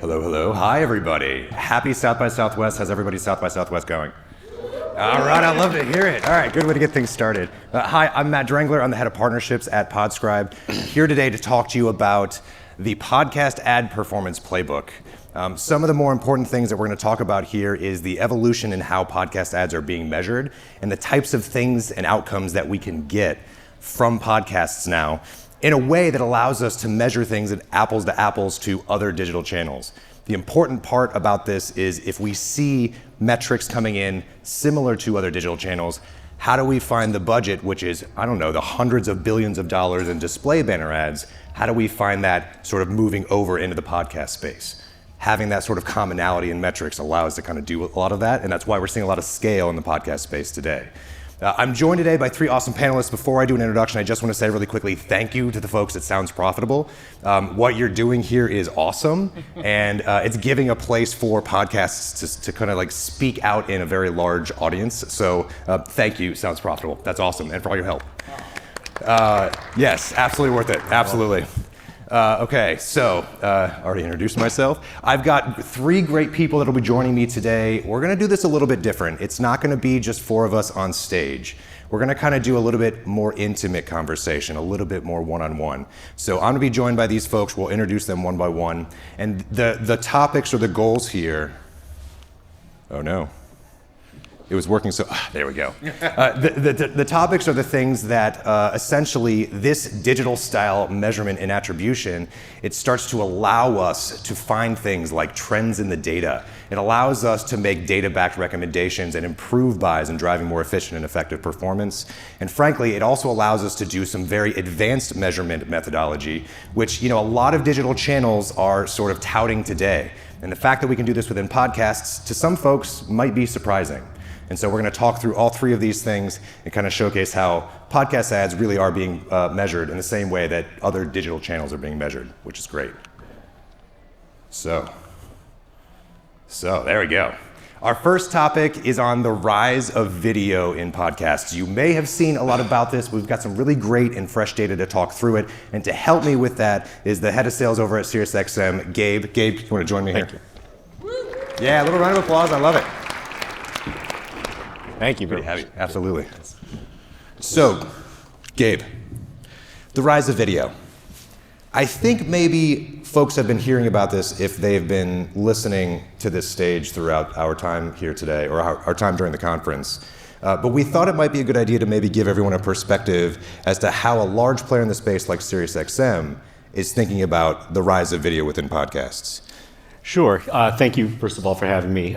Hello, hello. Hi, everybody. Happy South by Southwest. How's everybody's South by Southwest going? All right, I love to hear it. All right, good way to get things started. Hi, I'm Matt Drengler. I'm the head of partnerships at Podscribe. Here today to talk to you about the podcast ad performance playbook. Some of the more important things that we're going to talk about here is the evolution in how podcast ads are being measured and the types of things and outcomes that we can get from podcasts now in a way that allows us to measure things at apples to apples to other digital channels. The important part about this is if we see metrics coming in similar to other digital channels, how do we find the budget, which is, I don't know, the hundreds of billions of dollars in display banner ads, how do we find that sort of moving over into the podcast space? Having that sort of commonality in metrics allows us to kind of do a lot of that, and that's why we're seeing a lot of scale in the podcast space today. I'm joined today by three awesome panelists. Before I do an introduction, I just want to say really quickly, thank you to the folks at Sounds Profitable. What you're doing here is awesome, and it's giving a place for podcasts to kind of like speak out in a very large audience. So thank you, Sounds Profitable. That's awesome, and for all your help. Yes, absolutely worth it, absolutely. Okay, so already introduced myself. I've got three great people that will be joining me today. We're gonna do this a little bit different. It's not gonna be just four of us on stage. We're gonna kind of do a little bit more intimate conversation, a little bit more one-on-one. So I'm gonna be joined by these folks. We'll introduce them one by one. And the topics or the goals here, oh no. It was working so, there we go. The topics are the things that essentially this digital style measurement and attribution, it starts to allow us to find things like trends in the data. It allows us to make data-backed recommendations and improve buys and driving more efficient and effective performance. And frankly, it also allows us to do some very advanced measurement methodology, which a lot of digital channels are sort of touting today. And the fact that we can do this within podcasts, to some folks, might be surprising. And so we're going to talk through all three of these things and kind of showcase how podcast ads really are being measured in the same way that other digital channels are being measured, which is great. So there we go. Our first topic is on the rise of video in podcasts. You may have seen a lot about this. We've got some really great and fresh data to talk through it. And to help me with that is the head of sales over at SiriusXM, Gabe. Gabe, you want to join me here? Thank you. Yeah, a little round of applause. I love it. Thank you very much. Absolutely. So, Gabe, the rise of video. I think maybe folks have been hearing about this if they've been listening to this stage throughout our time here today, or our time during the conference. But we thought it might be a good idea to maybe give everyone a perspective as to how a large player in the space like SiriusXM is thinking about the rise of video within podcasts. Sure. Thank you, first of all, for having me.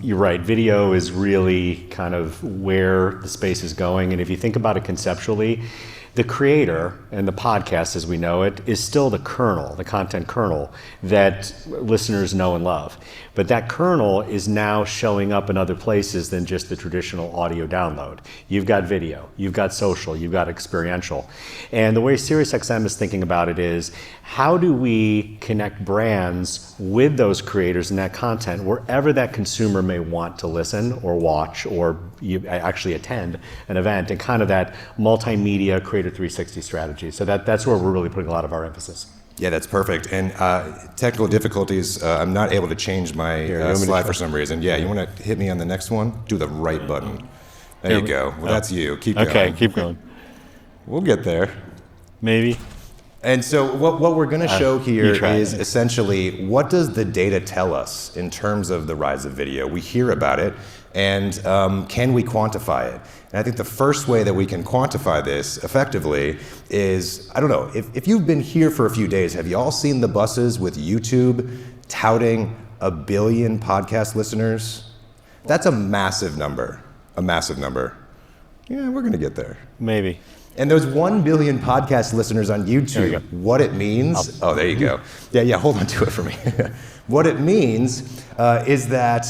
You're right. Video is really kind of where the space is going. And if you think about it conceptually, the creator and the podcast as we know it is still the kernel, the content kernel that listeners know and love. But that kernel is now showing up in other places than just the traditional audio download. You've got video, you've got social, you've got experiential. And the way SiriusXM is thinking about it is, how do we connect brands with those creators and that content wherever that consumer may want to listen or watch or you actually attend an event, and kind of that multimedia creator 360 strategy. So that's where we're really putting a lot of our emphasis. Yeah, that's perfect. And technical difficulties, I'm not able to change my slide for some reason. Yeah, you want to hit me on the next one? Do the right button. There you go. Well, that's you. Keep going. Okay, keep going. We'll get there. Maybe. And so what we're going to show here is essentially, what does the data tell us in terms of the rise of video? We hear about it, and can we quantify it? And I think the first way that we can quantify this effectively is, I don't know, if you've been here for a few days, have you all seen the buses with YouTube touting 1 billion podcast listeners? That's a massive number, Yeah, we're going to get there. Maybe. And those 1 billion podcast listeners on YouTube, what it means, oh, there you go. Yeah, hold on to it for me. What it means is that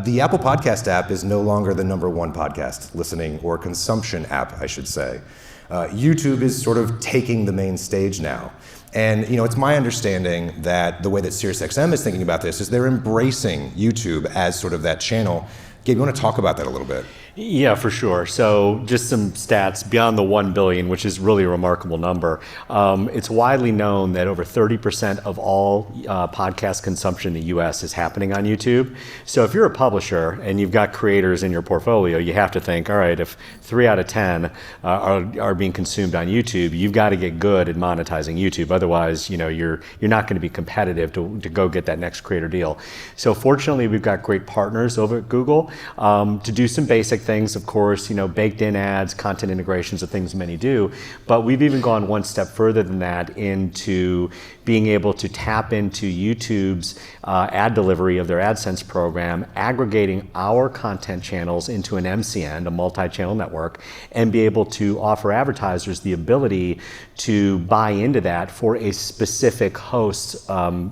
the Apple Podcast app is no longer the #1 podcast listening or consumption app, I should say. YouTube is sort of taking the main stage now. And it's my understanding that the way that SiriusXM is thinking about this is they're embracing YouTube as sort of that channel. Gabe, you want to talk about that a little bit? Yeah, for sure. So just some stats beyond the 1 billion, which is really a remarkable number. It's widely known that over 30% of all podcast consumption in the US is happening on YouTube. So if you're a publisher and you've got creators in your portfolio, you have to think, all right, if 3 out of 10 are being consumed on YouTube, you've got to get good at monetizing YouTube. Otherwise, you're not going to be competitive to go get that next creator deal. So fortunately, we've got great partners over at Google to do some basic things, of course, baked in ads, content integrations, the things many do. But we've even gone one step further than that into being able to tap into YouTube's ad delivery of their AdSense program, aggregating our content channels into an MCN, a multi-channel network, and be able to offer advertisers the ability to buy into that for a specific host's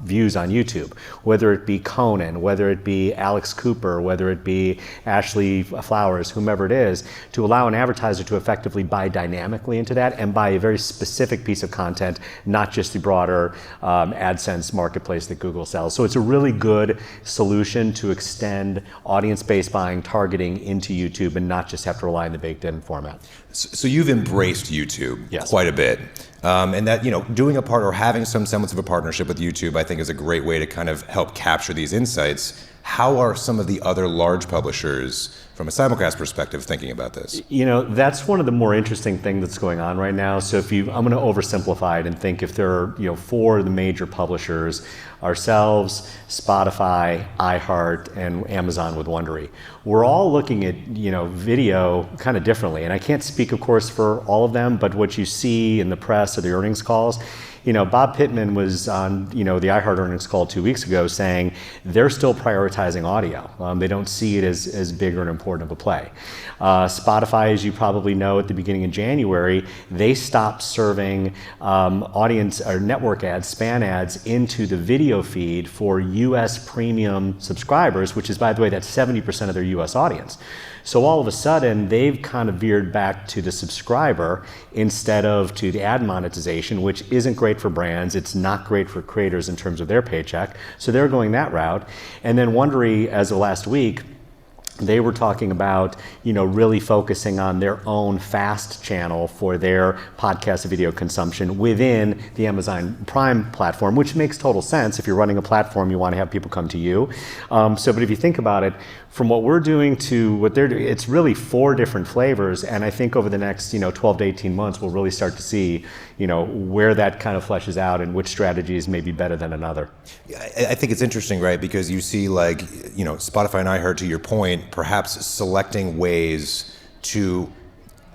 views on YouTube, whether it be Conan, whether it be Alex Cooper, whether it be Ashley Flowers, whomever it is, to allow an advertiser to effectively buy dynamically into that and buy a very specific piece of content, not just the broader AdSense marketplace that Google sells. So it's a really good solution to extend audience-based buying targeting into YouTube and not just have to rely on the baked-in format. So you've embraced YouTube Yes. quite a bit. And that, doing a part or having some semblance of a partnership with YouTube, I think is a great way to kind of help capture these insights. How are some of the other large publishers, from a simulcast perspective, thinking about this? That's one of the more interesting things that's going on right now. So I'm going to oversimplify it and think if there are, 4 of the major publishers, ourselves, Spotify, iHeart, and Amazon with Wondery. We're all looking at, video kind of differently. And I can't speak, of course, for all of them, but what you see in the press or the earnings calls, Bob Pittman was on, the iHeart earnings call 2 weeks ago saying they're still prioritizing audio. They don't see it as big or an important of a play. Spotify, as you probably know, at the beginning of January, they stopped serving audience or network ads, span ads, into the video feed for U.S. premium subscribers, which is, by the way, that's 70% of their U.S. audience. So all of a sudden, they've kind of veered back to the subscriber instead of to the ad monetization, which isn't great for brands. It's not great for creators in terms of their paycheck. So they're going that route. And then Wondery, as of last week, they were talking about, really focusing on their own FAST channel for their podcast video consumption within the Amazon Prime platform, which makes total sense. If you're running a platform, you want to have people come to you. But if you think about it, from what we're doing to what they're doing, it's really 4 different flavors. And I think over the next, 12 to 18 months, we'll really start to see, where that kind of fleshes out and which strategies may be better than another. I think it's interesting, right? Because you see, Spotify and iHeart, to your point, perhaps selecting ways to,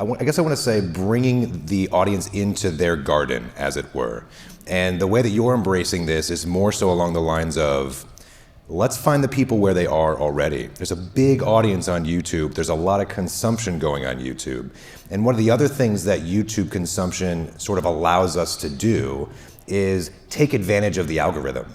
I guess I want to say, bringing the audience into their garden, as it were. And the way that you're embracing this is more so along the lines of, let's find the people where they are already. There's a big audience on YouTube. There's a lot of consumption going on YouTube. And one of the other things that YouTube consumption sort of allows us to do is take advantage of the algorithm.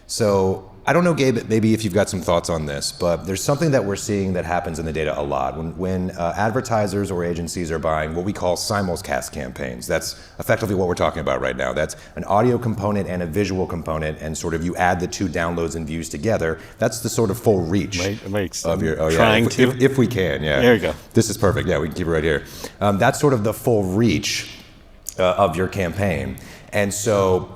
So I don't know, Gabe, maybe if you've got some thoughts on this, but there's something that we're seeing that happens in the data a lot. When advertisers or agencies are buying what we call simulcast campaigns, that's effectively what we're talking about right now. That's an audio component and a visual component, and sort of you add the 2 downloads and views together. That's the sort of full reach of your, if we can, yeah. There you go. This is perfect, yeah, we can keep it right here. That's sort of the full reach of your campaign. And so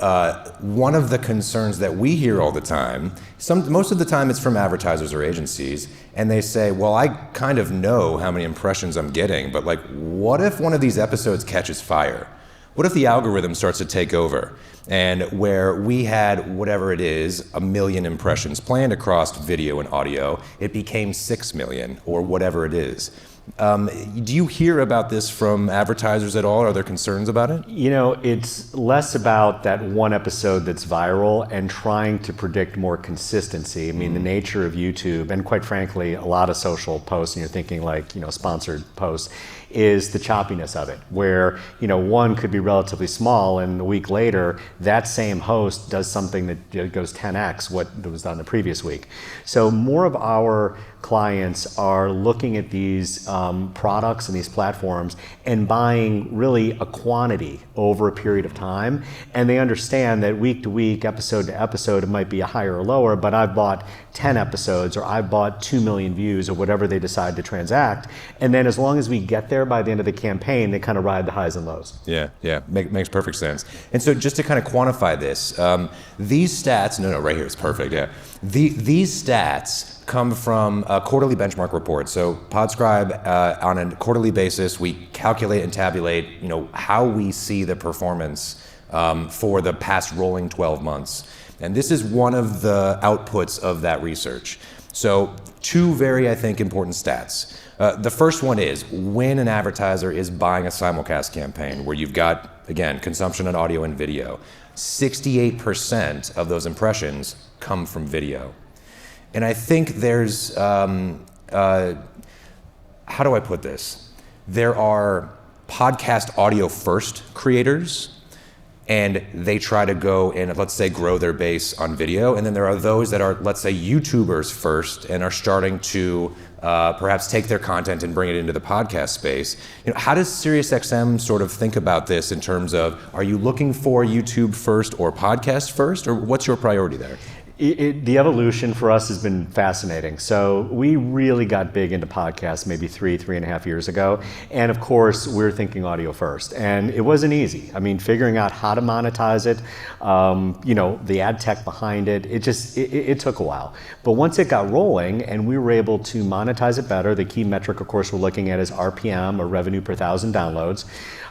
one of the concerns that we hear all the time, most of the time it's from advertisers or agencies, and they say, well, I kind of know how many impressions I'm getting, but what if one of these episodes catches fire? What if the algorithm starts to take over? And where we had, whatever it is, 1 million impressions planned across video and audio, it became 6 million or whatever it is. Do you hear about this from advertisers at all? Are there concerns about it? It's less about that one episode that's viral and trying to predict more consistency. I mean, the nature of YouTube, and quite frankly, a lot of social posts, and you're thinking sponsored posts, is the choppiness of it, where one could be relatively small, and a week later, that same host does something that goes 10x what was done the previous week. So more of our clients are looking at these products and these platforms and buying really a quantity over a period of time. And they understand that week to week, episode to episode, it might be a higher or lower, but I've bought 10 episodes or I've bought 2 million views or whatever they decide to transact. And then as long as we get there by the end of the campaign, they kind of ride the highs and lows. Yeah, makes perfect sense. And so just to kind of quantify this, these stats, right here, it's perfect, yeah. These stats come from a quarterly benchmark report. So Podscribe, on a quarterly basis, we calculate and tabulate, how we see the performance for the past rolling 12 months. And this is one of the outputs of that research. So 2 very, I think, important stats. The first one is when an advertiser is buying a simulcast campaign where you've got, again, consumption on audio and video, 68% of those impressions come from video. And I think there's, how do I put this? There are podcast audio first creators, and they try to go and, let's say, grow their base on video. And then there are those that are, let's say, YouTubers first and are starting to perhaps take their content and bring it into the podcast space. How does SiriusXM sort of think about this in terms of, are you looking for YouTube first or podcast first, or what's your priority there? The evolution for us has been fascinating. So we really got big into podcasts maybe 3.5 years ago. And of course, we're thinking audio first. And it wasn't easy. I mean, figuring out how to monetize it, the ad tech behind it, it took a while. But once it got rolling and we were able to monetize it better, the key metric, of course, we're looking at is RPM, or revenue per 1,000 downloads.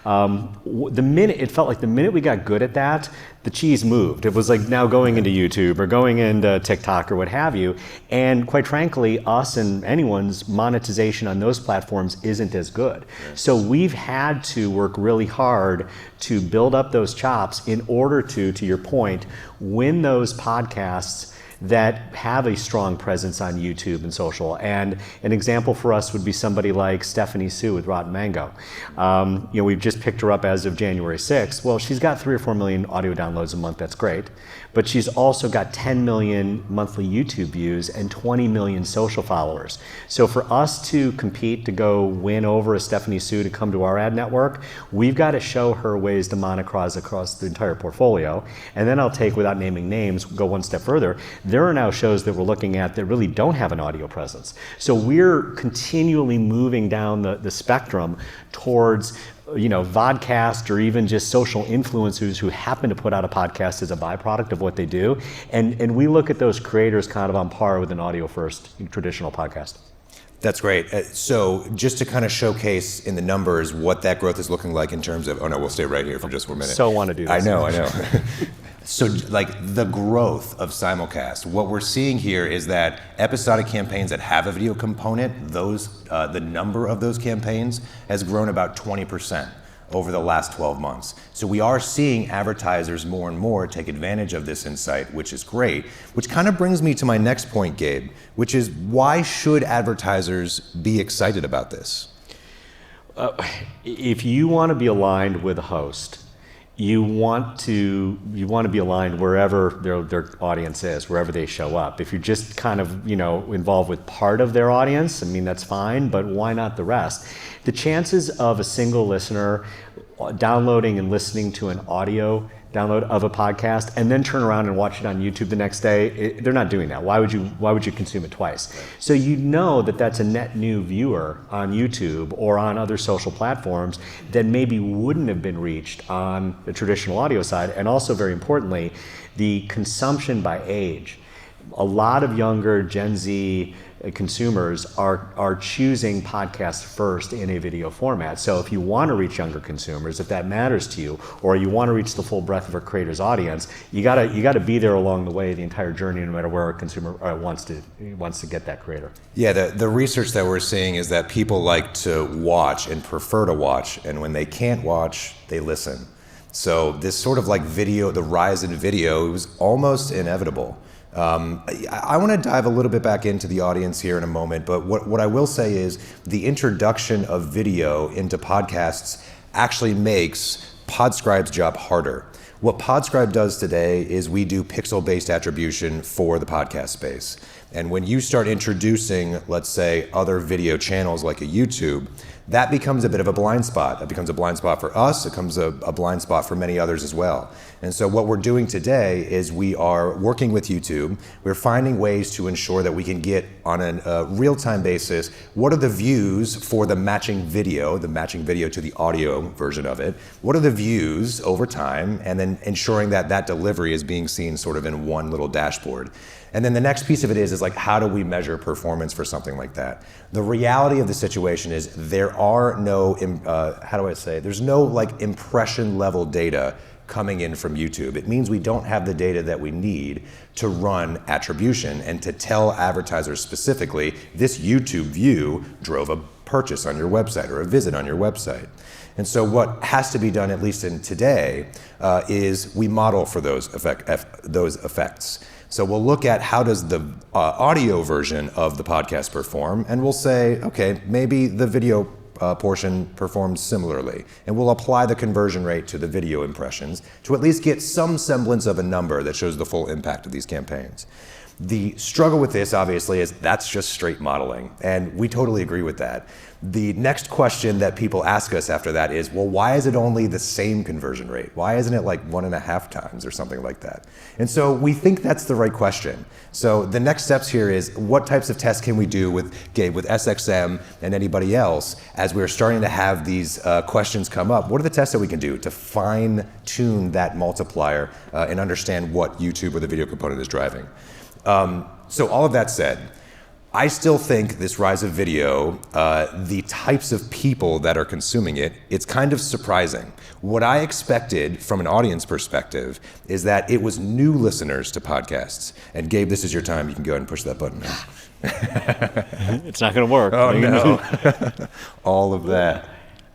It felt like the minute we got good at that, the cheese moved. It was like now going into YouTube or going into TikTok or what have you. And quite frankly, us and anyone's monetization on those platforms isn't as good. So we've had to work really hard to build up those chops in order to your point, win those podcasts that have a strong presence on YouTube and social. And an example for us would be somebody like Stephanie Sue with Rotten Mango. We've just picked her up as of January 6th. Well, she's got 3 or 4 million audio downloads a month. That's great. But she's also got 10 million monthly YouTube views and 20 million social followers. So for us to compete to go win over a Stephanie Sue to come to our ad network, we've got to show her ways to monetize across the entire portfolio. And then I'll take, without naming names, go one step further. There are now shows that we're looking at that really don't have an audio presence. So we're continually moving down the spectrum towards vodcast or even just social influencers who happen to put out a podcast as a byproduct of what they do. And we look at those creators kind of on par with an audio first traditional podcast. That's great. So just to kind of showcase in the numbers what that growth is looking like in terms of, we'll stay right here for just 1 minute. So want to do this. I know. So like the growth of simulcast, what we're seeing here is that episodic campaigns that have a video component, the number of those campaigns has grown about 20% over the last 12 months. So we are seeing advertisers more and more take advantage of this insight, which is great, which kind of brings me to my next point, Gabe, which is why should advertisers be excited about this? If you want to be aligned with a host, you want to be aligned wherever their audience is, wherever they show up. If you're just kind of involved with part of their audience, that's fine, but why not the rest? The chances of a single listener downloading and listening to an audio download of a podcast and then turn around and watch it on YouTube the next day, they're not doing that. Why would you consume it twice? So that's a net new viewer on YouTube or on other social platforms that maybe wouldn't have been reached on the traditional audio side. And also, very importantly, the consumption by age. A lot of younger Gen Z consumers are choosing podcasts first in a video format. So if you want to reach younger consumers, if that matters to you, or you want to reach the full breadth of a creator's audience, you gotta be there along the way, the entire journey, no matter where a consumer wants to get that creator. Yeah, the research that we're seeing is that people like to watch and prefer to watch, and when they can't watch, they listen. So this sort of like video, the rise in video, it was almost inevitable. I want to dive a little bit back into the audience here in a moment, but what I will say is the introduction of video into podcasts actually makes Podscribe's job harder. What Podscribe does today is we do pixel-based attribution for the podcast space. And when you start introducing, let's say, other video channels like a YouTube, that becomes a bit of a blind spot. It becomes a blind spot for us. It becomes a blind spot for many others as well. And so what we're doing today is we are working with YouTube. We're finding ways to ensure that we can get on a real-time basis, what are the views for the matching video to the audio version of it? What are the views over time? And then ensuring that that delivery is being seen sort of in one little dashboard. And then the next piece of it is like, how do we measure performance for something like that? The reality of the situation is there are no, there's no like impression level data coming in from YouTube. It means we don't have the data that we need to run attribution and to tell advertisers specifically, this YouTube view drove a purchase on your website or a visit on your website. And so what has to be done, at least in today, is we model for those effects. So we'll look at how does the audio version of the podcast perform, and we'll say, okay, maybe the video portion performs similarly, and we'll apply the conversion rate to the video impressions to at least get some semblance of a number that shows the full impact of these campaigns. The struggle with this, obviously, is that's just straight modeling, and we totally agree with that. The next question that people ask us after that is, well, why is it only the same conversion rate? Why isn't it like 1.5 times or something like that? And so we think that's the right question. So the next steps here is, what types of tests can we do with Gabe, with SXM and anybody else, as we're starting to have these questions come up? What are the tests that we can do to fine tune that multiplier and understand what YouTube or the video component is driving? So all of that said, I still think this rise of video, the types of people that are consuming it, it's kind of surprising. What I expected from an audience perspective is that it was new listeners to podcasts. And Gabe, this is your time. You can go ahead and push that button now. It's not going to work. Oh, no. All of that.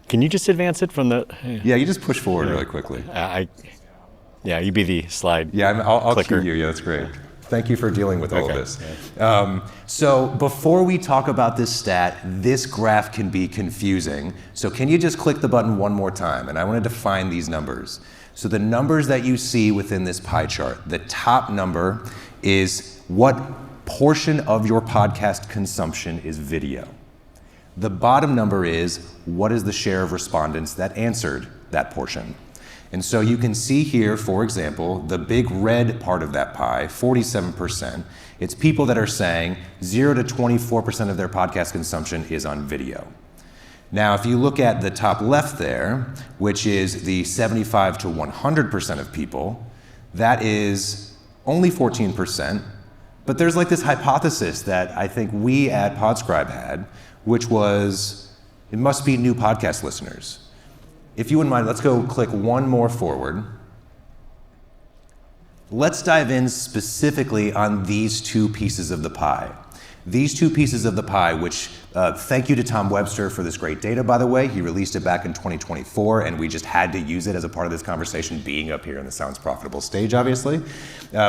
Can you just advance it from the... Yeah, you just push forward really quickly. Yeah, you be the slide. Yeah, I'll clicker. cue you. Yeah, that's great. Thank you for dealing with all of this. Yeah. So before we talk about this stat, this graph can be confusing. So can you just click the button one more time? And I want to define these numbers. So the numbers that you see within this pie chart, the top number is what portion of your podcast consumption is video. The bottom number is what is the share of respondents that answered that portion. And so you can see here, for example, the big red part of that pie, 47%. It's people that are saying 0 to 24% of their podcast consumption is on video. Now, if you look at the top left there, which is the 75 to 100% of people, that is only 14%. But there's like this hypothesis that I think we at Podscribe had, which was it must be new podcast listeners. If you wouldn't mind, let's go click one more forward. Let's dive in specifically on these two pieces of the pie. These two pieces of the pie, which thank you to Tom Webster for this great data, by the way. He released it back in 2024, and we just had to use it as a part of this conversation, being up here on the Sounds Profitable stage, obviously.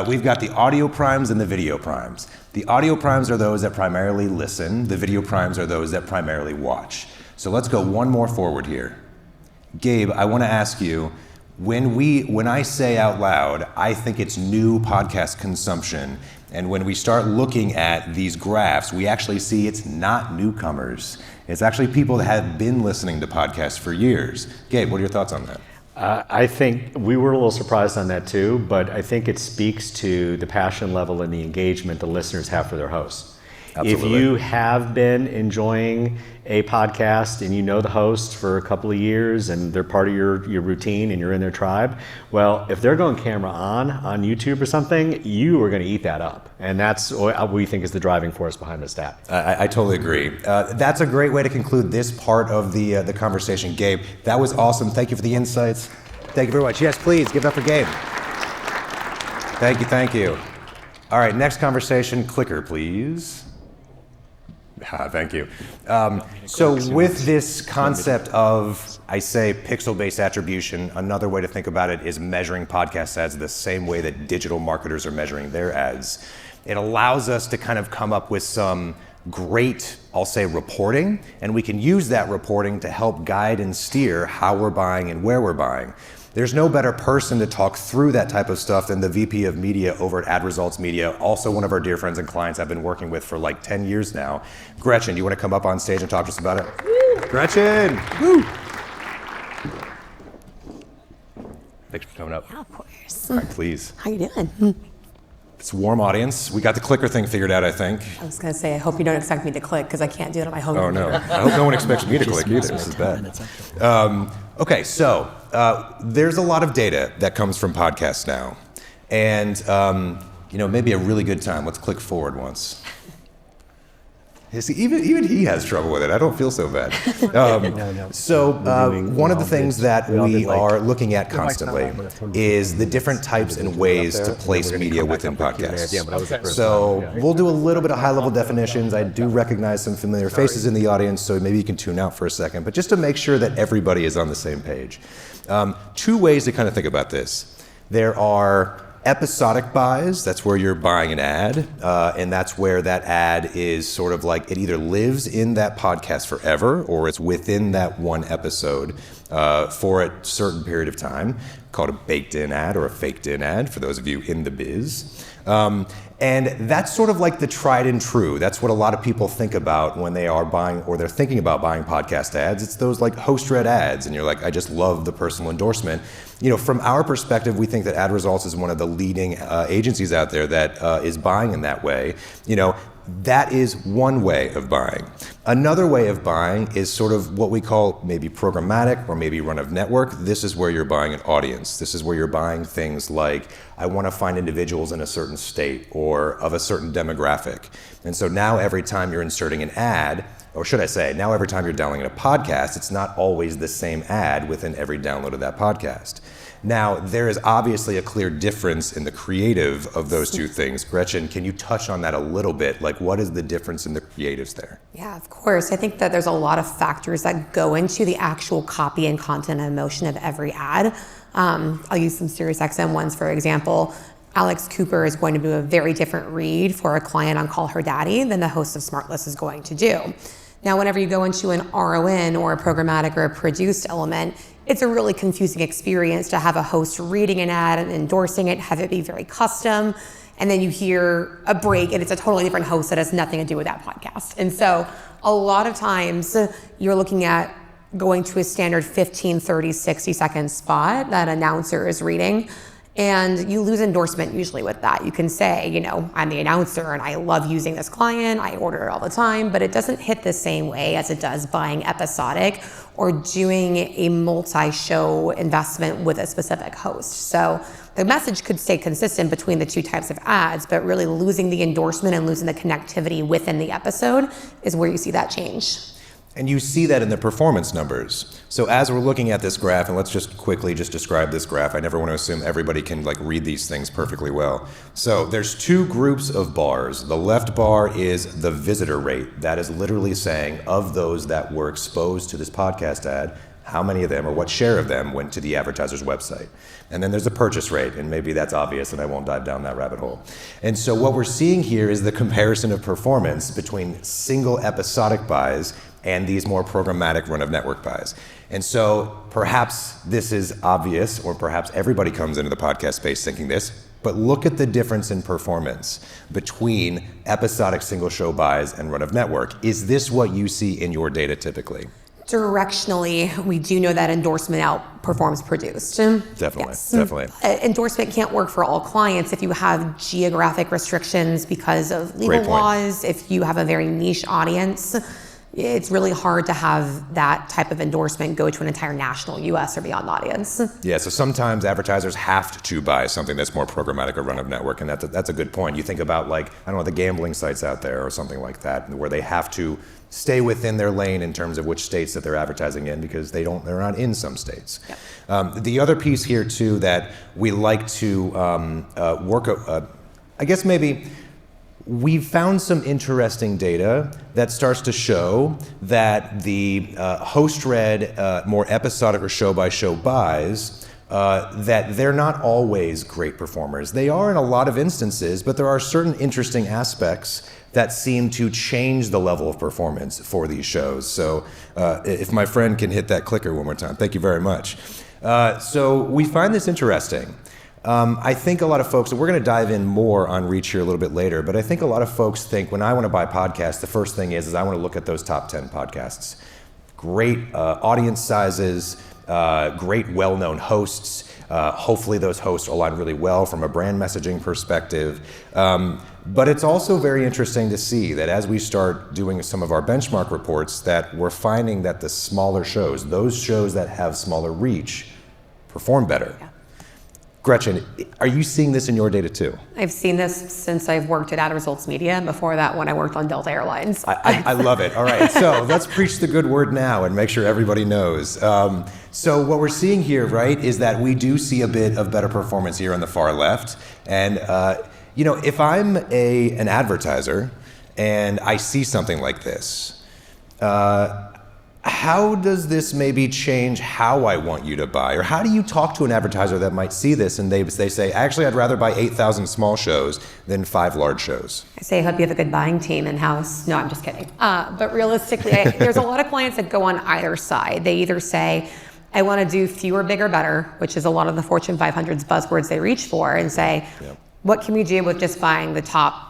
We've got the audio primes and the video primes. The audio primes are those that primarily listen. The video primes are those that primarily watch. So let's go one more forward here. Gabe, I want to ask you, when I say out loud, I think it's new podcast consumption, and when we start looking at these graphs, we actually see it's not newcomers. It's actually people that have been listening to podcasts for years. Gabe, what are your thoughts on that? I think we were a little surprised on that too, but I think it speaks to the passion level and the engagement the listeners have for their hosts. Absolutely. If you have been enjoying a podcast and you know the host for a couple of years and they're part of your routine and you're in their tribe, well, if they're going camera on YouTube or something, you are going to eat that up. And that's what we think is the driving force behind the stat. I totally agree. That's a great way to conclude this part of the conversation. Gabe, that was awesome. Thank you for the insights. Thank you very much. Yes, please, give it up for Gabe. Thank you. All right, next conversation, clicker, please. Thank you. So with this concept of, I say, pixel-based attribution, another way to think about it is measuring podcast ads the same way that digital marketers are measuring their ads. It allows us to kind of come up with some great, I'll say, reporting, and we can use that reporting to help guide and steer how we're buying and where we're buying. There's no better person to talk through that type of stuff than the VP of Media over at Ad Results Media, also one of our dear friends and clients I've been working with for like 10 years now. Gretchen, do you want to come up on stage and talk to us about it? Woo. Gretchen! Woo! Thanks for coming up. Yeah, of course. All right, please. How you doing? It's a warm audience. We got the clicker thing figured out, I think. I was going to say, I hope you don't expect me to click because I can't do it on my home Oh, computer. no. I hope no one expects me to click either. This is bad. Okay, so there's a lot of data that comes from podcasts now. And, maybe a really good time. Let's click forward once. See, even he has trouble with it. I don't feel so bad. So one of the things that we are looking at constantly is the different types and ways to place media within podcasts. So we'll do a little bit of high-level definitions. I do recognize some familiar faces in the audience, so maybe you can tune out for a second. But just to make sure that everybody is on the same page. Two ways to kind of think about this. There are episodic buys, that's where you're buying an ad, and that's where that ad is sort of like it either lives in that podcast forever or it's within that one episode for a certain period of time, called a baked-in ad or a faked-in ad for those of you in the biz. And that's sort of like the tried and true. That's what a lot of people think about when they are buying or they're thinking about buying podcast ads. It's those like host-read ads, and you're like, I just love the personal endorsement. From our perspective, we think that Ad Results is one of the leading agencies out there that is buying in that way. That is one way of buying. Another way of buying is sort of what we call maybe programmatic or maybe run of network. This is where you're buying an audience. This is where you're buying things like, I want to find individuals in a certain state or of a certain demographic. And so now every time you're inserting an ad, or should I say, now every time you're downloading a podcast, it's not always the same ad within every download of that podcast. Now, there is obviously a clear difference in the creative of those two things. Gretchen, can you touch on that a little bit? Like, what is the difference in the creatives there? Yeah, of course. I think that there's a lot of factors that go into the actual copy and content and emotion of every ad. I'll use some SiriusXM ones, for example. Alex Cooper is going to do a very different read for a client on Call Her Daddy than the host of SmartList is going to do. Now, whenever you go into an RON or a programmatic or a produced element, it's a really confusing experience to have a host reading an ad and endorsing it, have it be very custom, and then you hear a break and it's a totally different host that has nothing to do with that podcast. And so a lot of times you're looking at going to a standard 15, 30, 60-second spot that announcer is reading, and you lose endorsement usually with that. You can say, I'm the announcer and I love using this client, I order it all the time, but it doesn't hit the same way as it does buying episodic or doing a multi-show investment with a specific host. So the message could stay consistent between the two types of ads, but really losing the endorsement and losing the connectivity within the episode is where you see that change. And you see that in the performance numbers. So as we're looking at this graph, and let's just quickly just describe this graph. I never want to assume everybody can read these things perfectly well. So there's two groups of bars. The left bar is the visitor rate. That is literally saying of those that were exposed to this podcast ad, how many of them or what share of them went to the advertiser's website. And then there's a purchase rate, and maybe that's obvious and I won't dive down that rabbit hole. And so what we're seeing here is the comparison of performance between single episodic buys and these more programmatic run-of-network buys. And so perhaps this is obvious, or perhaps everybody comes into the podcast space thinking this, but look at the difference in performance between episodic single-show buys and run-of-network. Is this what you see in your data typically? Directionally, we do know that endorsement outperforms produced. Definitely, yes. Definitely. Endorsement can't work for all clients if you have geographic restrictions because of legal laws, if you have a very niche audience. It's really hard to have that type of endorsement go to an entire national US or beyond audience. Yeah, so sometimes advertisers have to buy something that's more programmatic or run-of-network, and that's a good point. You think about the gambling sites out there or something like that, where they have to stay within their lane in terms of which states that they're advertising in because they're not in some states. Yep. The other piece here too that we like to work, I guess maybe we've found some interesting data that starts to show that the host-read, more episodic or show-by-show buys, that they're not always great performers. They are in a lot of instances, but there are certain interesting aspects that seem to change the level of performance for these shows. So if my friend can hit that clicker one more time, thank you very much. So we find this interesting. I think a lot of folks, and we're going to dive in more on reach here a little bit later, but I think a lot of folks think when I want to buy podcasts, the first thing is I want to look at those top 10 podcasts. Great audience sizes, great well-known hosts. Hopefully those hosts align really well from a brand messaging perspective. But it's also very interesting to see that as we start doing some of our benchmark reports, that we're finding that the smaller shows, those shows that have smaller reach, perform better. Yeah. Gretchen, are you seeing this in your data too? I've seen this since I've worked at Ad Results Media. Before that, when I worked on Delta Airlines. I love it. All right, so let's preach the good word now and make sure everybody knows. So what we're seeing here, right, is that we do see a bit of better performance here on the far left. And if I'm an advertiser and I see something like this, how does this maybe change how I want you to buy? Or how do you talk to an advertiser that might see this and they say, actually, I'd rather buy 8,000 small shows than 5 large shows? I say, I hope you have a good buying team in-house. No, I'm just kidding. But realistically, there's a lot of clients that go on either side. They either say, I want to do fewer, bigger, better, which is a lot of the Fortune 500's buzzwords they reach for, and say, what can we do with just buying the top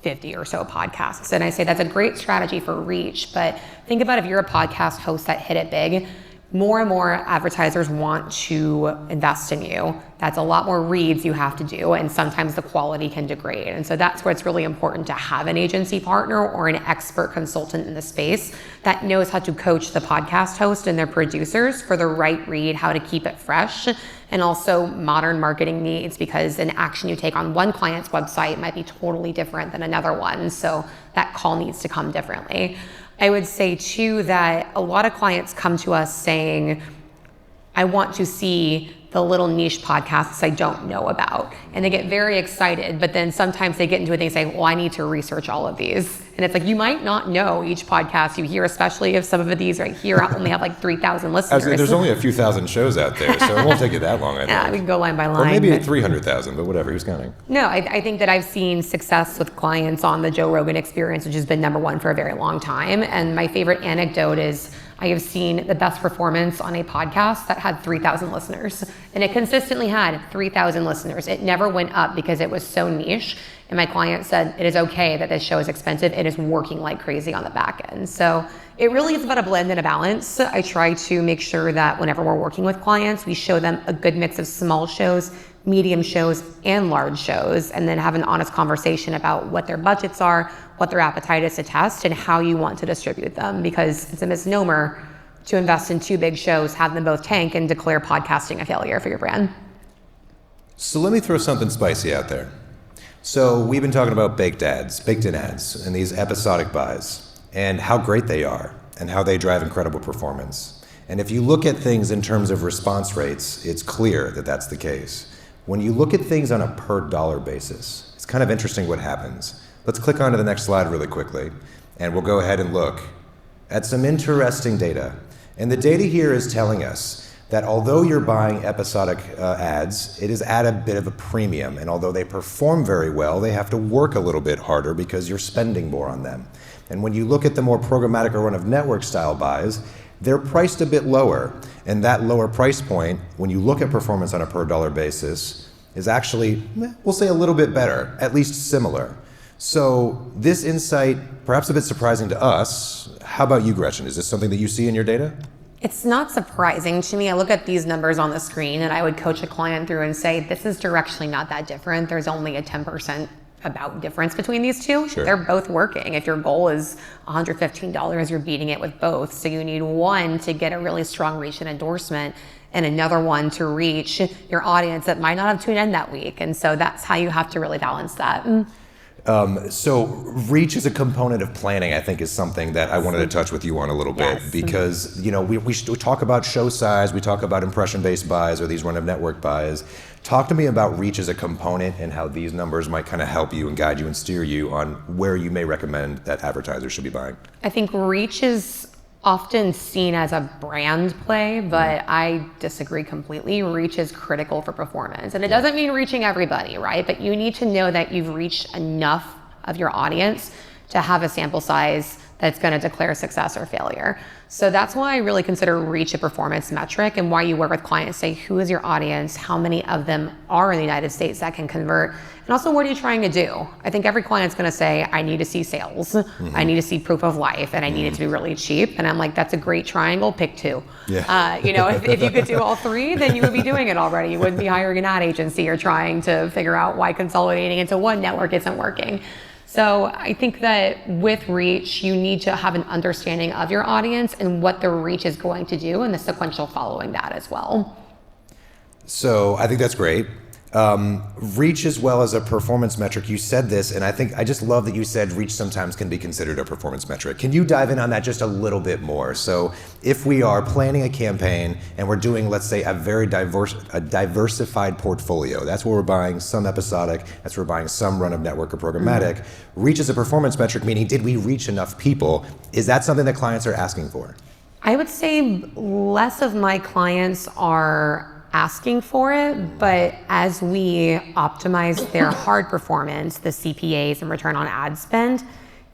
50 or so podcasts? And I say that's a great strategy for reach, but think about if you're a podcast host that hit it big, more and more advertisers want to invest in you. That's a lot more reads you have to do, and sometimes the quality can degrade. And so that's where it's really important to have an agency partner or an expert consultant in the space that knows how to coach the podcast host and their producers for the right read, how to keep it fresh, and also modern marketing needs, because an action you take on one client's website might be totally different than another one. So that call needs to come differently. I would say too that a lot of clients come to us saying, I want to see the little niche podcasts I don't know about. And they get very excited, but then sometimes they get into it and they say, well, I need to research all of these. And it's like, you might not know each podcast you hear, especially if some of these right here only have like 3,000 listeners. There's only a few thousand shows out there, so it won't take you that long, I think. Yeah, we can go line by line. Or maybe 300,000, but whatever, who's counting? No, I think that I've seen success with clients on the Joe Rogan Experience, which has been #1 for a very long time. And my favorite anecdote is I have seen the best performance on a podcast that had 3,000 listeners. And it consistently had 3,000 listeners. It never went up because it was so niche. And my client said, it is okay that this show is expensive. It is working like crazy on the back end. So it really is about a blend and a balance. I try to make sure that whenever we're working with clients, we show them a good mix of small shows, medium shows, and large shows, and then have an honest conversation about what their budgets are, what their appetite is to test, and how you want to distribute them, because it's a misnomer to invest in 2 big shows, have them both tank, and declare podcasting a failure for your brand. So let me throw something spicy out there. So we've been talking about baked-in ads, and these episodic buys, and how great they are, and how they drive incredible performance. And if you look at things in terms of response rates, it's clear that that's the case. When you look at things on a per dollar basis, it's kind of interesting what happens. Let's click on to the next slide really quickly, and we'll go ahead and look at some interesting data. And the data here is telling us that although you're buying episodic ads, it is at a bit of a premium. And although they perform very well, they have to work a little bit harder because you're spending more on them. And when you look at the more programmatic or run-of-network style buys, they're priced a bit lower. And that lower price point, when you look at performance on a per dollar basis, is actually, we'll say, a little bit better, at least similar. So this insight, perhaps a bit surprising to us. How about you, Gretchen? Is this something that you see in your data? It's not surprising to me. I look at these numbers on the screen and I would coach a client through and say, this is directionally not that different. There's only a 10% about difference between these two. Sure. They're both working. If your goal is $115, you're beating it with both. So you need one to get a really strong reach and endorsement, and another one to reach your audience that might not have tuned in that week. And so that's how you have to really balance that. So reach as a component of planning, I think, is something that I wanted to touch with you on a little bit, because we talk about show size, we talk about impression-based buys or these run-of-network buys. Talk to me about reach as a component and how these numbers might kind of help you and guide you and steer you on where you may recommend that advertisers should be buying. I think reach is often seen as a brand play, but I disagree completely. Reach is critical for performance. And it doesn't mean reaching everybody, right? But you need to know that you've reached enough of your audience to have a sample size that's going to declare success or failure. So that's why I really consider reach a performance metric, and why you work with clients, say, who is your audience? How many of them are in the United States that can convert? And also, what are you trying to do? I think every client's going to say, I need to see sales. I need to see proof of life, and I need it to be really cheap. And I'm like, that's a great triangle, pick two. Yeah. If you could do all three, then you would be doing it already. You wouldn't be hiring an ad agency or trying to figure out why consolidating into one network isn't working. So I think that with reach, you need to have an understanding of your audience and what the reach is going to do and the sequential following that as well. So I think that's great. Reach as well as a performance metric. You said this, and I just love that you said reach sometimes can be considered a performance metric. Can you dive in on that just a little bit more? So if we are planning a campaign and we're doing, let's say, a very diversified portfolio, that's where we're buying some episodic, that's where we're buying some run of network or programmatic. Reach is a performance metric, meaning did we reach enough people? Is that something that clients are asking for? I would say less of my clients are asking for it, but as we optimize their hard performance, the CPAs and return on ad spend,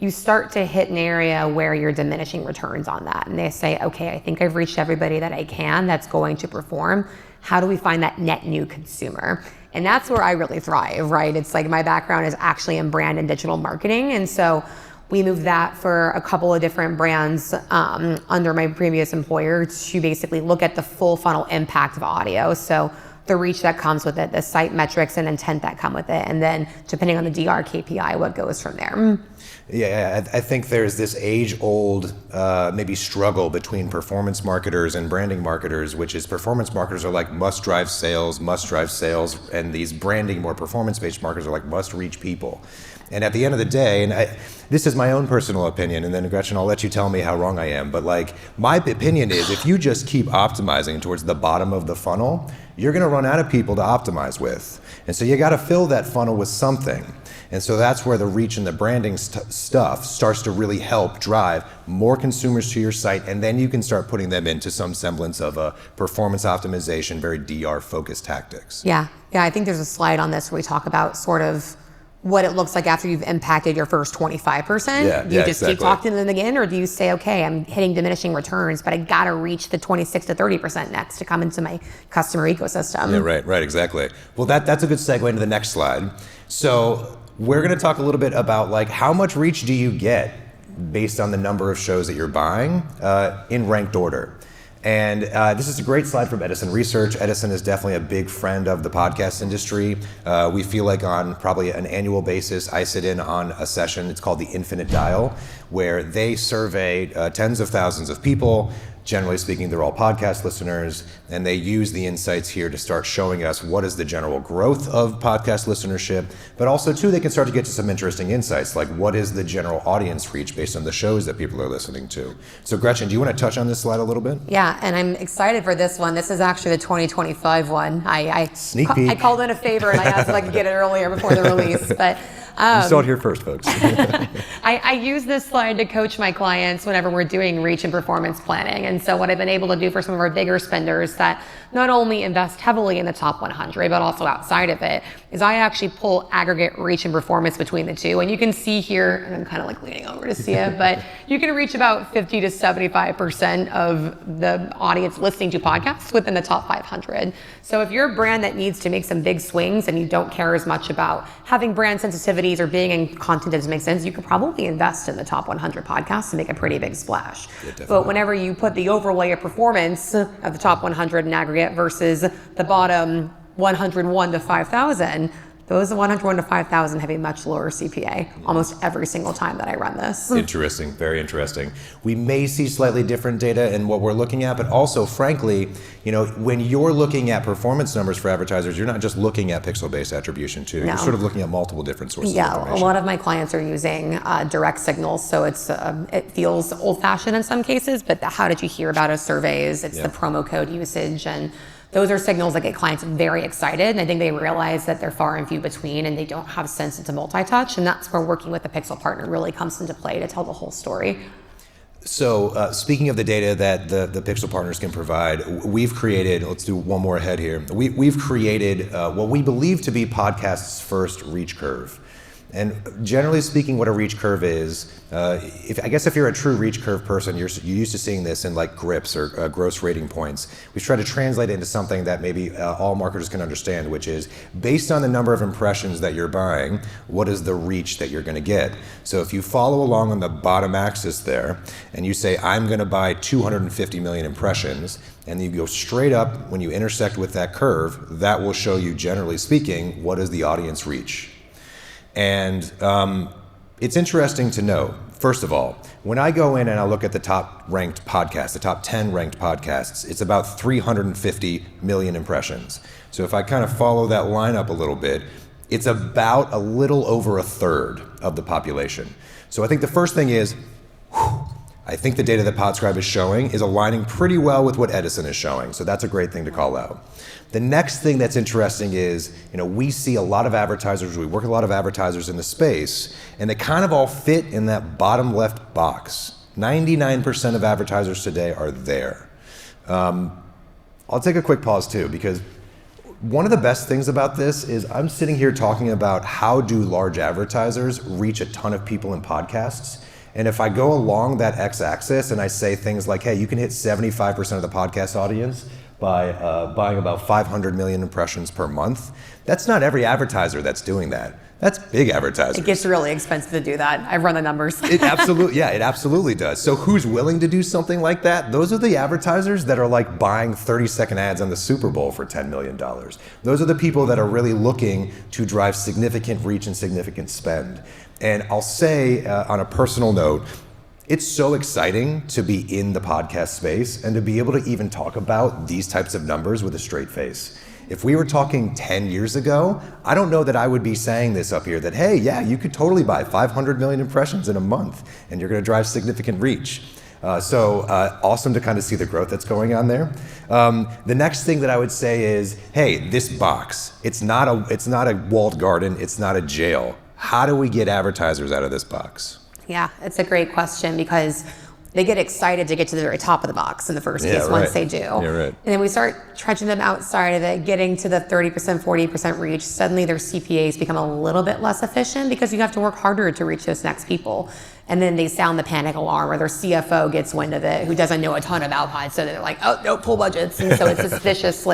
you start to hit an area where you're diminishing returns on that. And they say, okay, I think I've reached everybody that I can that's going to perform. How do we find that net new consumer? And that's where I really thrive, right? It's like my background is actually in brand and digital marketing. And so we moved that for a couple of different brands under my previous employer to basically look at the full funnel impact of audio. So the reach that comes with it, the site metrics and intent that come with it, and then depending on the DR KPI, what goes from there. Yeah, I think there's this age-old maybe struggle between performance marketers and branding marketers, which is performance marketers are like must drive sales, and these branding, more performance-based marketers are like must reach people. And at the end of the day, this is my own personal opinion, and then Gretchen, I'll let you tell me how wrong I am, but like my opinion is if you just keep optimizing towards the bottom of the funnel, you're gonna run out of people to optimize with. And so you gotta fill that funnel with something. And so that's where the reach and the branding stuff starts to really help drive more consumers to your site, and then you can start putting them into some semblance of a performance optimization, very DR focused tactics. Yeah, I think there's a slide on this where we talk about sort of what it looks like after you've impacted your first 25%. Do you just keep talking to them again, or do you say, okay, I'm hitting diminishing returns, but I gotta reach the 26 to 30% next to come into my customer ecosystem? Yeah, right, exactly. Well, that's a good segue into the next slide. So we're gonna talk a little bit about like how much reach do you get based on the number of shows that you're buying in ranked order. And this is a great slide from Edison Research. Edison is definitely a big friend of the podcast industry. We feel like on probably an annual basis, I sit in on a session, it's called the Infinite Dial, where they survey tens of thousands of people. Generally speaking, they're all podcast listeners, and they use the insights here to start showing us what is the general growth of podcast listenership, but also too, they can start to get to some interesting insights, like what is the general audience reach based on the shows that people are listening to. So Gretchen, do you want to touch on this slide a little bit? Yeah, and I'm excited for this one. This is actually the 2025 one. Sneak peek. I called in a favor and I asked if I could get it earlier before the release, but you saw it here first, folks. I use this slide to coach my clients whenever we're doing reach and performance planning. And so what I've been able to do for some of our bigger spenders that not only invest heavily in the top 100, but also outside of it, is I actually pull aggregate reach and performance between the two. And you can see here, and I'm kind of like leaning over to see it, but you can reach about 50 to 75% of the audience listening to podcasts within the top 500. So if you're a brand that needs to make some big swings and you don't care as much about having brand sensitivities or being in content that makes sense, you could probably invest in the top 100 podcasts and make a pretty big splash. Yeah, but whenever you put the overlay of performance of the top 100 in aggregate versus the bottom 101 to 5,000, those 101 to 5,000 have a much lower CPA almost every single time that I run this. Interesting, very interesting. We may see slightly different data in what we're looking at, but also, frankly, you know, when you're looking at performance numbers for advertisers, you're not just looking at pixel-based attribution too. No. You're sort of looking at multiple different sources of information. A lot of my clients are using direct signals, so it feels old-fashioned in some cases, but how did you hear about us surveys, it's the promo code usage, and those are signals that get clients very excited, and I think they realize that they're far and few between and they don't have sense into multi-touch, and that's where working with the Pixel partner really comes into play to tell the whole story. So speaking of the data that the Pixel partners can provide, we've created, let's do one more ahead here, we've created what we believe to be podcast's first reach curve. And generally speaking, what a reach curve is, if you're a true reach curve person, you're used to seeing this in like grips or gross rating points. We've tried to translate it into something that maybe all marketers can understand, which is based on the number of impressions that you're buying, what is the reach that you're going to get? So if you follow along on the bottom axis there, and you say, I'm going to buy 250 million impressions, and you go straight up when you intersect with that curve, that will show you, generally speaking, what is the audience reach. And it's interesting to know, first of all, when I go in and I look at the top ranked podcasts, the top 10 ranked podcasts, it's about 350 million impressions. So if I kind of follow that lineup a little bit, it's about a little over a third of the population. So I think the first thing is, I think the data that Podscribe is showing is aligning pretty well with what Edison is showing. So that's a great thing to call out. The next thing that's interesting is, we see a lot of advertisers, we work with a lot of advertisers in the space, and they kind of all fit in that bottom left box. 99% of advertisers today are there. I'll take a quick pause too, because one of the best things about this is I'm sitting here talking about how do large advertisers reach a ton of people in podcasts. And if I go along that x-axis and I say things like, hey, you can hit 75% of the podcast audience by buying about 500 million impressions per month, that's not every advertiser that's doing that. That's big advertisers. It gets really expensive to do that. I've run the numbers. It absolutely does. So who's willing to do something like that? Those are the advertisers that are like buying 30-second ads on the Super Bowl for $10 million. Those are the people that are really looking to drive significant reach and significant spend. And I'll say on a personal note, it's so exciting to be in the podcast space and to be able to even talk about these types of numbers with a straight face. If we were talking 10 years ago, I don't know that I would be saying this up here that, hey, yeah, you could totally buy 500 million impressions in a month and you're going to drive significant reach. So awesome to kind of see the growth that's going on there. The next thing that I would say is, hey, this box, it's not a walled garden, it's not a jail. How do we get advertisers out of this box? Yeah, it's a great question because they get excited to get to the very top of the box in the first case once they do. Yeah, right. And then we start trenching them outside of it, getting to the 30%, 40% reach. Suddenly their CPAs become a little bit less efficient because you have to work harder to reach those next people. And then they sound the panic alarm, or their CFO gets wind of it, who doesn't know a ton about pods. So they're like, oh, no, pull budgets. And so it's this vicious,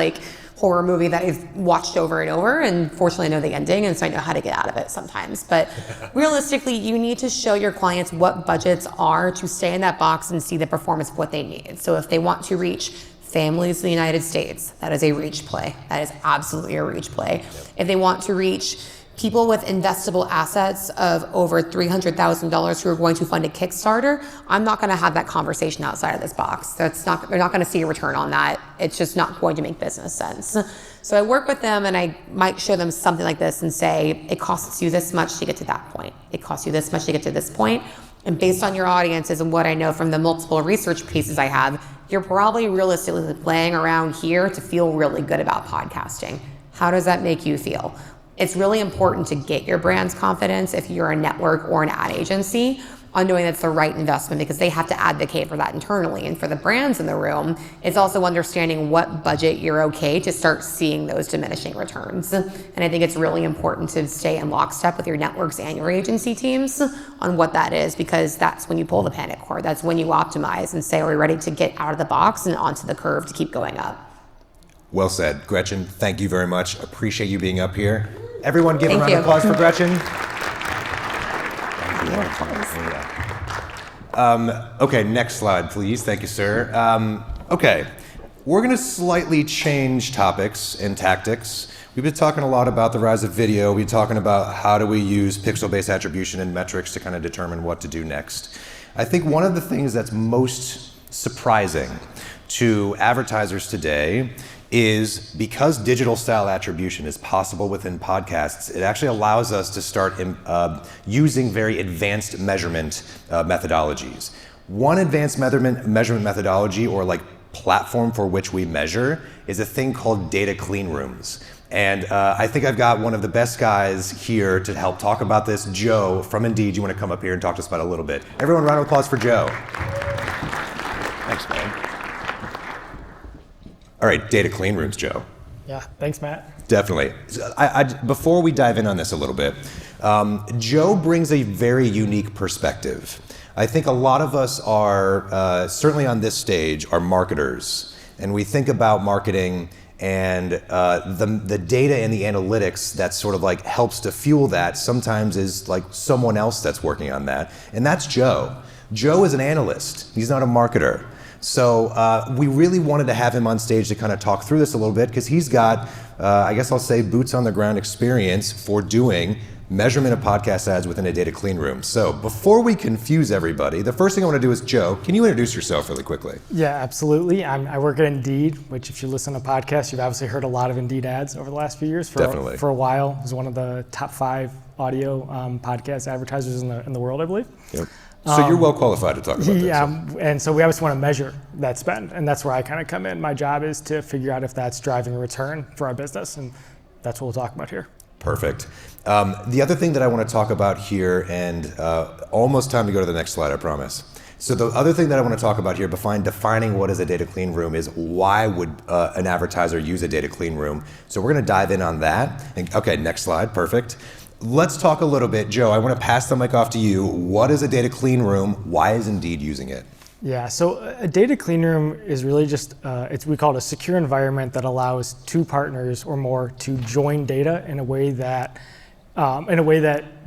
horror movie that I've watched over and over, and fortunately I know the ending, and so I know how to get out of it sometimes. But realistically, you need to show your clients what budgets are to stay in that box and see the performance of what they need. So if they want to reach families in the United States, that is a reach play. That is absolutely a reach play. If they want to reach people with investable assets of over $300,000 who are going to fund a Kickstarter, I'm not going to have that conversation outside of this box. They're not going to see a return on that. It's just not going to make business sense. So I work with them and I might show them something like this and say, it costs you this much to get to that point. It costs you this much to get to this point. And based on your audiences and what I know from the multiple research pieces I have, you're probably realistically playing around here to feel really good about podcasting. How does that make you feel? It's really important to get your brand's confidence if you're a network or an ad agency on knowing that's the right investment, because they have to advocate for that internally. And for the brands in the room, it's also understanding what budget you're okay to start seeing those diminishing returns. And I think it's really important to stay in lockstep with your networks and your agency teams on what that is, because that's when you pull the panic cord. That's when you optimize and say, are we ready to get out of the box and onto the curve to keep going up? Well said. Gretchen, thank you very much. Appreciate you being up here. Everyone give a round of applause for Gretchen. Okay, next slide, please. Thank you, sir. Okay, we're going to slightly change topics and tactics. We've been talking a lot about the rise of video. We've been talking about how do we use pixel-based attribution and metrics to kind of determine what to do next. I think one of the things that's most surprising to advertisers today is because digital style attribution is possible within podcasts, it actually allows us to start using very advanced measurement methodologies. One advanced measurement methodology, or platform for which we measure, is a thing called data clean rooms. And I think I've got one of the best guys here to help talk about this. Joe from Indeed, you want to come up here and talk to us about it a little bit. Everyone, round of applause for Joe. Thanks, man. All right, data clean rooms, Joe. Yeah, thanks, Matt. Definitely. Before we dive in on this a little bit, Joe brings a very unique perspective. I think a lot of us are, certainly on this stage, are marketers. And we think about marketing and the data and the analytics that sort of like helps to fuel that sometimes is like someone else that's working on that. And that's Joe. Joe is an analyst. He's not a marketer. So we really wanted to have him on stage to kind of talk through this a little bit because he's got, I guess I'll say, boots on the ground experience for doing measurement of podcast ads within a data clean room. So before we confuse everybody, the first thing I want to do is, Joe, can you introduce yourself really quickly? Yeah, absolutely. I work at Indeed, which if you listen to podcasts, you've obviously heard a lot of Indeed ads over the last few years. Definitely. For a while, it was one of the top 5 audio podcast advertisers in the world, I believe. Yep. So you're well qualified to talk about this. Yeah, and so we obviously want to measure that spend, and that's where I kind of come in. My job is to figure out if that's driving a return for our business, and that's what we'll talk about here. Perfect. The other thing that I want to talk about here, and almost time to go to the next slide, I promise. So the other thing that I want to talk about here, defining what is a data clean room, is why would an advertiser use a data clean room? So we're going to dive in on that. Okay, next slide, perfect. Let's talk a little bit. Joe, I want to pass the mic off to you. What is a data clean room? Why is Indeed using it? Yeah, so a data clean room is really just, we call it a secure environment that allows 2 partners or more to join data in a way that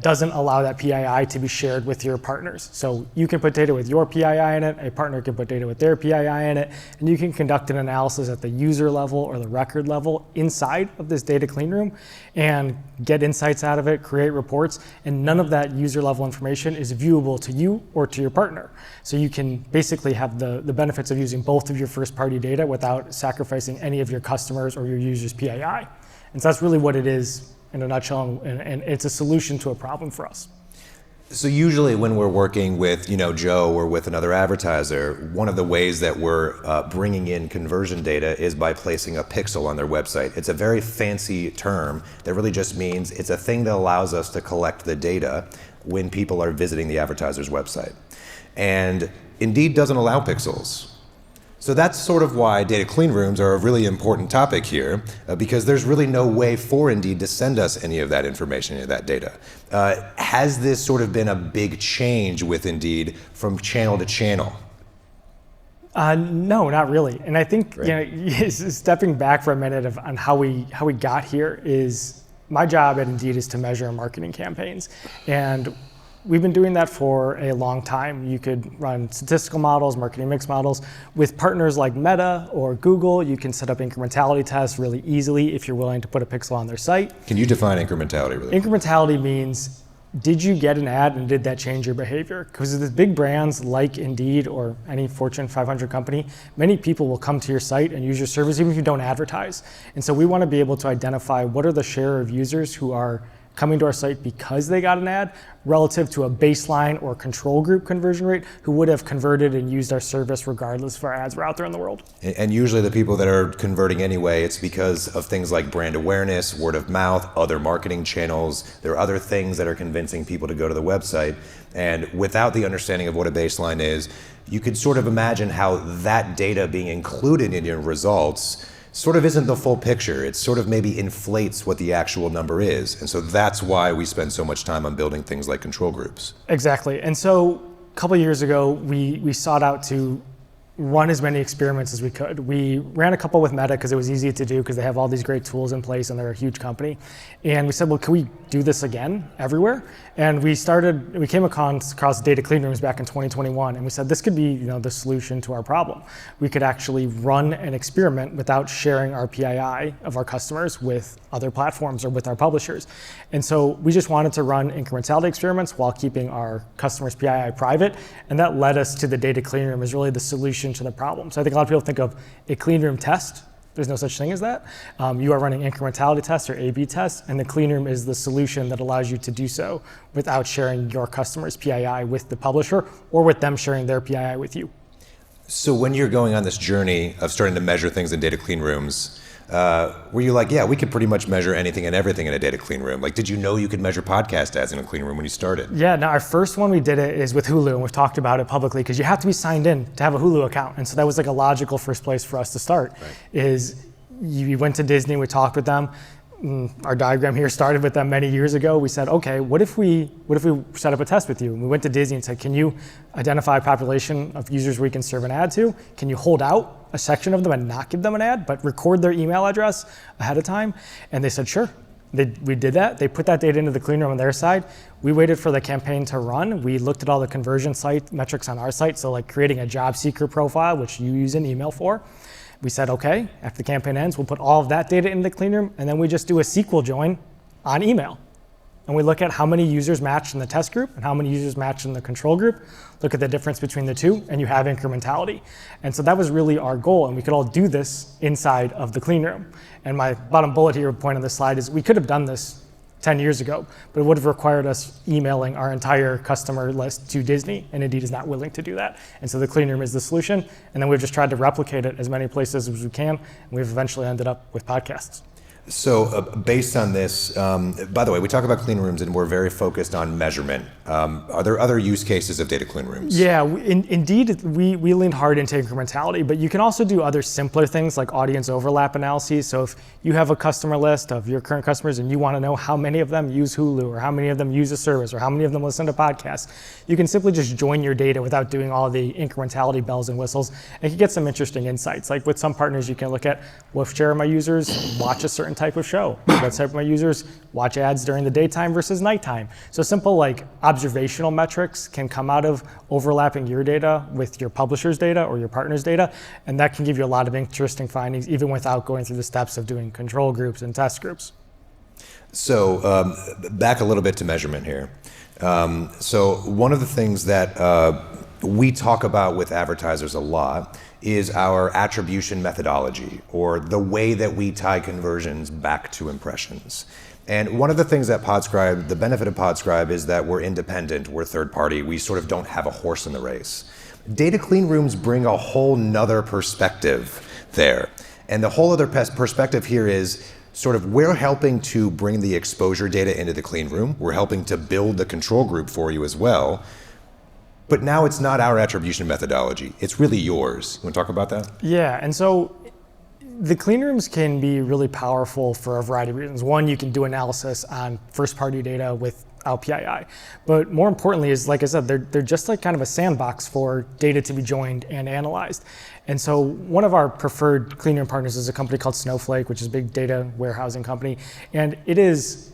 doesn't allow that PII to be shared with your partners. So you can put data with your PII in it, a partner can put data with their PII in it, and you can conduct an analysis at the user level or the record level inside of this data clean room and get insights out of it, create reports, and none of that user level information is viewable to you or to your partner. So you can basically have the benefits of using both of your first party data without sacrificing any of your customers or your users' PII. And so that's really what it is in a nutshell, and it's a solution to a problem for us. So usually when we're working with, Joe or with another advertiser, one of the ways that we're bringing in conversion data is by placing a pixel on their website. It's a very fancy term that really just means it's a thing that allows us to collect the data when people are visiting the advertiser's website. And Indeed doesn't allow pixels. So that's sort of why data clean rooms are a really important topic here, because there's really no way for Indeed to send us any of that information, any of that data. Has this sort of been a big change with Indeed from channel to channel? No, not really. And I think stepping back for a minute on how we got here is my job at Indeed is to measure marketing campaigns. And we've been doing that for a long time. You could run statistical models, marketing mix models. With partners like Meta or Google, you can set up incrementality tests really easily if you're willing to put a pixel on their site. Can you define incrementality really? Incrementality means, did you get an ad and did that change your behavior? Because the big brands like Indeed or any Fortune 500 company, many people will come to your site and use your service even if you don't advertise. And so we want to be able to identify what are the share of users who are coming to our site because they got an ad relative to a baseline or control group conversion rate who would have converted and used our service regardless if our ads were out there in the world. And usually the people that are converting anyway, it's because of things like brand awareness, word of mouth, other marketing channels. There are other things that are convincing people to go to the website. And without the understanding of what a baseline is, you could sort of imagine how that data being included in your results sort of isn't the full picture. It sort of maybe inflates what the actual number is. And so that's why we spend so much time on building things like control groups. Exactly. And so a couple of years ago, we sought out to run as many experiments as we could. We ran a couple with Meta because it was easy to do because they have all these great tools in place and they're a huge company. And we said, well, can we do this again everywhere? And we came across data clean rooms back in 2021, and we said this could be the solution to our problem. We could actually run an experiment without sharing our PII of our customers with other platforms or with our publishers. And so we just wanted to run incrementality experiments while keeping our customers' PII private, and that led us to the data clean room as really the solution to the problem. So I think a lot of people think of a clean room test. There's no such thing as that. You are running incrementality tests or A/B tests, and the clean room is the solution that allows you to do so without sharing your customers' PII with the publisher or with them sharing their PII with you. So when you're going on this journey of starting to measure things in data clean rooms, were you like, yeah, we could pretty much measure anything and everything in a data clean room? Like, did you know you could measure podcast ads in a clean room when you started? Yeah, no, our first one we did it is with Hulu, and we've talked about it publicly because you have to be signed in to have a Hulu account. And so that was like a logical first place for us to start. Right. Is we went to Disney, we talked with them. Our diagram here started with them many years ago. We said, okay, what if we set up a test with you? And we went to Disney and said, can you identify a population of users we can serve an ad to? Can you hold out a section of them and not give them an ad, but record their email address ahead of time? And they said, sure. We did that. They put that data into the clean room on their side. We waited for the campaign to run. We looked at all the conversion site metrics on our site. So like creating a job seeker profile, which you use an email for. We said, okay, after the campaign ends, we'll put all of that data into the clean room, and then we just do a SQL join on email. And we look at how many users matched in the test group and how many users matched in the control group, look at the difference between the two, and you have incrementality. And so that was really our goal, and we could all do this inside of the clean room. And my bottom bullet here point on this slide is we could have done this 10 years ago, but it would have required us emailing our entire customer list to Disney, and Indeed is not willing to do that. And so the clean room is the solution, and then we've just tried to replicate it as many places as we can, and we've eventually ended up with podcasts. So based on this, by the way, we talk about clean rooms and we're very focused on measurement. Are there other use cases of data clean rooms? Yeah, indeed, we leaned hard into incrementality, but you can also do other simpler things like audience overlap analyses. So if you have a customer list of your current customers and you want to know how many of them use Hulu or how many of them use a service or how many of them listen to podcasts, you can simply just join your data without doing all the incrementality bells and whistles and you get some interesting insights. Like with some partners, you can look at what share of my users watch a certain type of show. What type of my users watch ads during the daytime versus nighttime. So simple like observational metrics can come out of overlapping your data with your publisher's data or your partner's data, and that can give you a lot of interesting findings even without going through the steps of doing control groups and test groups. So back a little bit to measurement here. So one of the things that we talk about with advertisers a lot is our attribution methodology, or the way that we tie conversions back to impressions. And one of the things that Podscribe, the benefit of Podscribe is that we're independent, we're third party, we sort of don't have a horse in the race. Data clean rooms bring a whole nother perspective there. And the whole other perspective here is sort of we're helping to bring the exposure data into the clean room, we're helping to build the control group for you as well. But now it's not our attribution methodology, it's really yours. You want to talk about that? Yeah, and so the clean rooms can be really powerful for a variety of reasons. One, you can do analysis on first-party data without PII. But more importantly is, like I said, they're just like kind of a sandbox for data to be joined and analyzed. And so one of our preferred clean room partners is a company called Snowflake, which is a big data warehousing company. And it is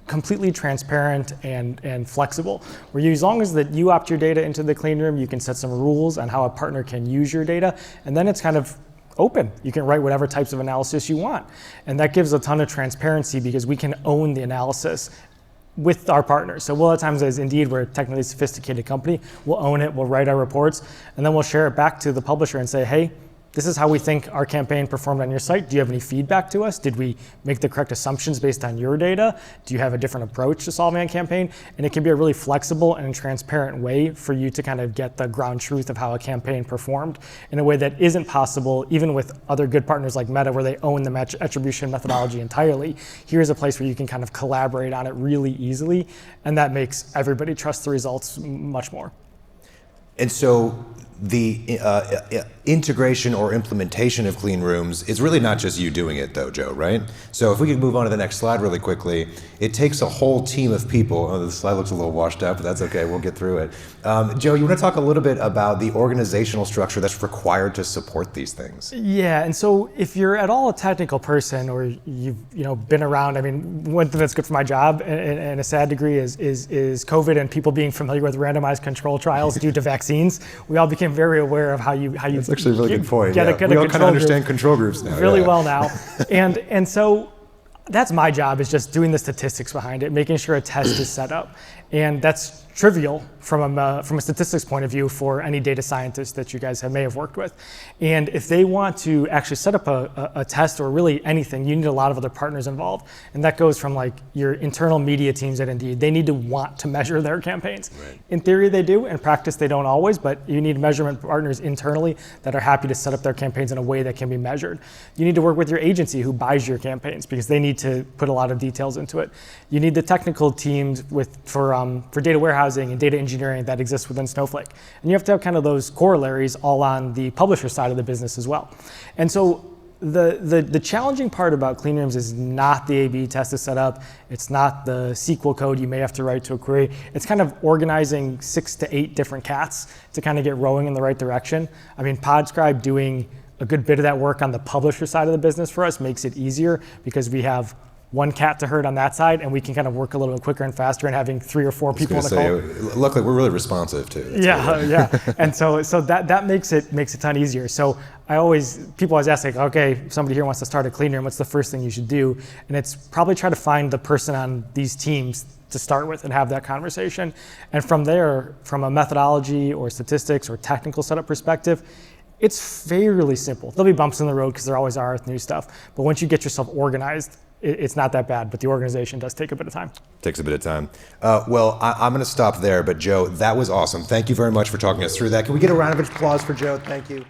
completely transparent and flexible, where you, as long as that you opt your data into the clean room, you can set some rules on how a partner can use your data, and then it's kind of open. You can write whatever types of analysis you want. And that gives a ton of transparency because we can own the analysis with our partners. So we'll at times, as Indeed, we're a technically sophisticated company, we'll own it, we'll write our reports, and then we'll share it back to the publisher and say, hey, this is how we think our campaign performed on your site. Do you have any feedback to us? Did we make the correct assumptions based on your data? Do you have a different approach to solving a campaign? And it can be a really flexible and transparent way for you to kind of get the ground truth of how a campaign performed in a way that isn't possible even with other good partners like Meta, where they own the attribution methodology entirely. Here's a place where you can kind of collaborate on it really easily, and that makes everybody trust the results much more. And so the integration or implementation of clean rooms is really not just you doing it though, Joe, right? So if we could move on to the next slide really quickly, it takes a whole team of people. Oh, the slide looks a little washed out, but that's okay, we'll get through it. Joe, you want to talk a little bit about the organizational structure that's required to support these things? Yeah, and so if you're at all a technical person or you've been around, I mean, one thing that's good for my job and a sad degree is COVID and people being familiar with randomized control trials due to vaccines. We all became very aware of how you That's actually a really good point. Get we all kind of understand control groups now. Really well now. And so that's my job, is just doing the statistics behind it, making sure a test is set up. And that's trivial from a statistics point of view for any data scientist that you guys may have worked with. And if they want to actually set up a test or really anything, you need a lot of other partners involved. And that goes from like your internal media teams at Indeed. They need to want to measure their campaigns. Right. In theory they do, in practice they don't always, but you need measurement partners internally that are happy to set up their campaigns in a way that can be measured. You need to work with your agency who buys your campaigns because they need to put a lot of details into it. You need the technical teams for data warehousing and data engineering that exists within Snowflake. And you have to have kind of those corollaries all on the publisher side of the business as well. And so the challenging part about clean rooms is not the A/B test to set up. It's not the SQL code you may have to write to a query. It's kind of organizing 6 to 8 different cats to kind of get rowing in the right direction. I mean, Podscribe doing a good bit of that work on the publisher side of the business for us makes it easier because we have one cat to herd on that side, and we can kind of work a little bit quicker and faster, and having 3 or 4 people on the call. Luckily, we're really responsive too. Yeah. And so that makes it a ton easier. So people always ask, like, okay, somebody here wants to start a clean room, what's the first thing you should do? And it's probably try to find the person on these teams to start with and have that conversation. And from there, from a methodology or statistics or technical setup perspective, it's fairly simple. There'll be bumps in the road because there always are with new stuff. But once you get yourself organized, it's not that bad, but the organization does take a bit of time. Takes a bit of time. Well, I'm going to stop there, but Joe, that was awesome. Thank you very much for talking us through that. Can we get a round of applause for Joe? Thank you.